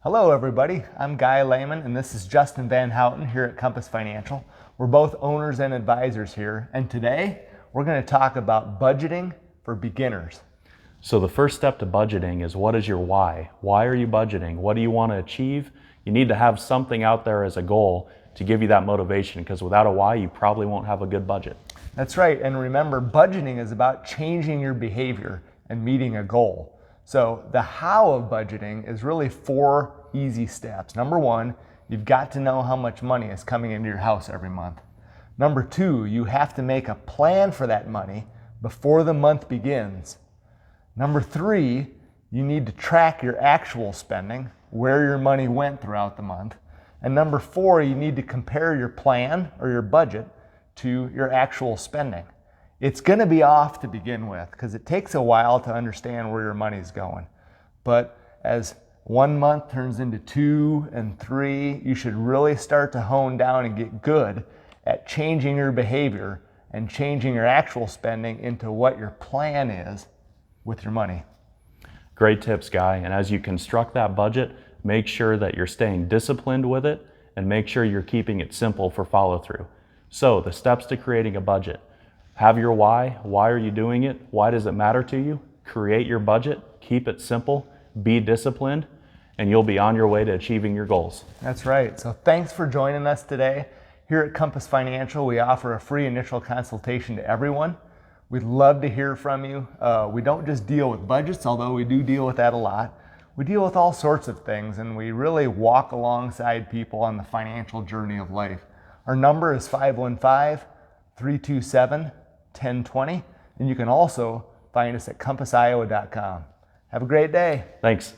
Hello everybody, I'm Guy Lehman and this is Justin Van Houten here at Compass Financial. We're both owners and advisors here, and today we're going to talk about budgeting for beginners. So the first step to budgeting is, what is your why? Why are you budgeting? What do you want to achieve? You need to have something out there as a goal to give you that motivation, because without a why, you probably won't have a good budget. That's right, and remember, budgeting is about changing your behavior and meeting a goal. So the how of budgeting is really 4 easy steps. Number 1, you've got to know how much money is coming into your house every month. Number 2, you have to make a plan for that money before the month begins. Number 3, you need to track your actual spending, where your money went throughout the month. And number 4, you need to compare your plan or your budget to your actual spending. It's going to be off to begin with because it takes a while to understand where your money's going. But as 1 month turns into 2 and 3, you should really start to hone down and get good at changing your behavior and changing your actual spending into what your plan is with your money. Great tips, Guy. And as you construct that budget, make sure that you're staying disciplined with it and make sure you're keeping it simple for follow through. So the steps to creating a budget: have your why. Why are you doing it? Why does it matter to you? Create your budget, keep it simple, be disciplined, and you'll be on your way to achieving your goals. That's right. So thanks for joining us today. Here at Compass Financial, we offer a free initial consultation to everyone. We'd love to hear from you. We don't just deal with budgets, although we do deal with that a lot. We deal with all sorts of things, and we really walk alongside people on the financial journey of life. Our number is 515-327-1020, and you can also find us at compassiowa.com. Have a great day. Thanks.